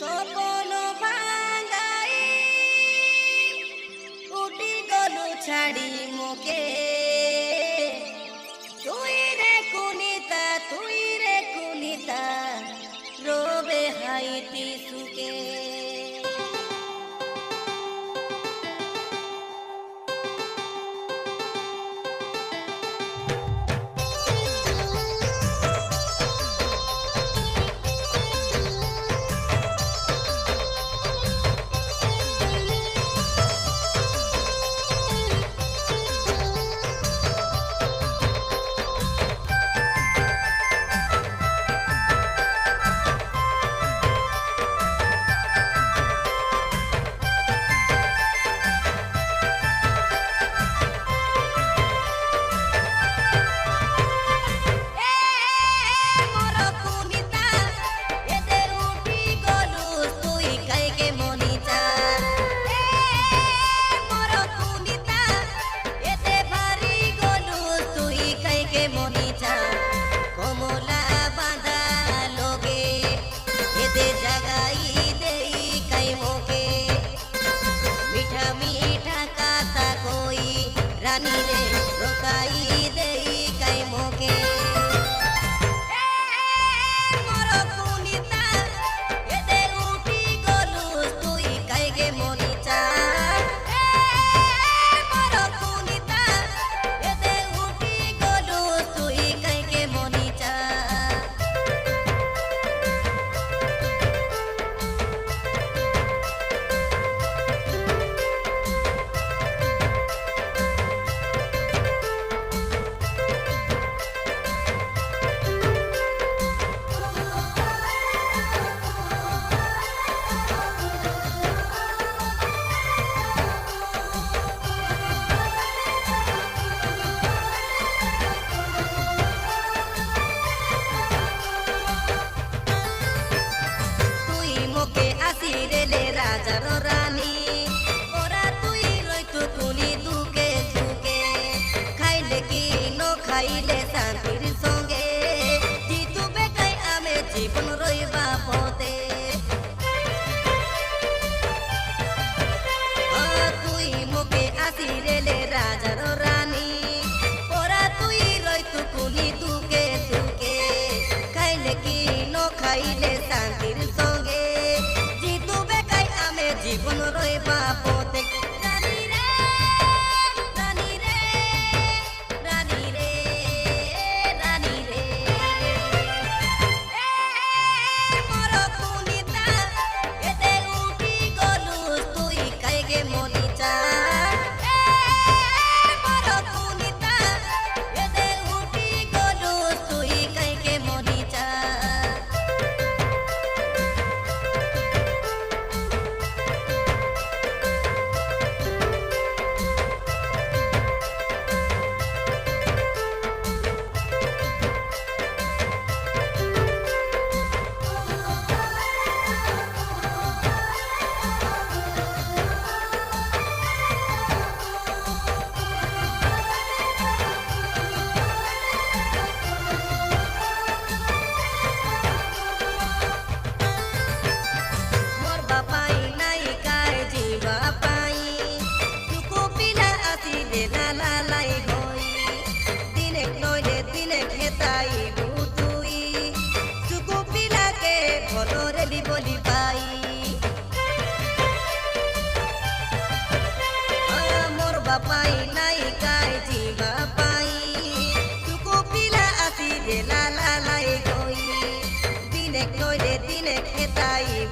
সপন ভাঙাই উঠি গলু ছাড়ি মোকে তুই রে কুনিতা রবে হাইতি সুকে रानी रे रोकाई देई काई मोके मोर कुनिता एते उठी गलु तुई काई गे मनिचा मोर कुनिता एते उठी गलु तुई काई गे मनिचा राजार रानी ओरा तुई रइतु कुनी दुके दुके खाइले कि न खाइले शांतिर संगे जितु बेकाई आमे जीवन रइबा पते तुई मोके आसिरेले राजार रानी ओरा तुई रइतु कुनी दुके दुके खाइले कि न खाइले शांतिर संगे जीवन रइबा पते रानी रे रानी रे रानी रे रानी रे मोर कुनिता एते उठी गलु तुई काई गे मनिचा मोर कुनिता एते उठी गलु तुई काई गे मनिचा बोली पाई मोर बापाई नाई काय जीवा पाई तुको पिला आसी दे ला ला लाई गई दिने कोई दिने खेताई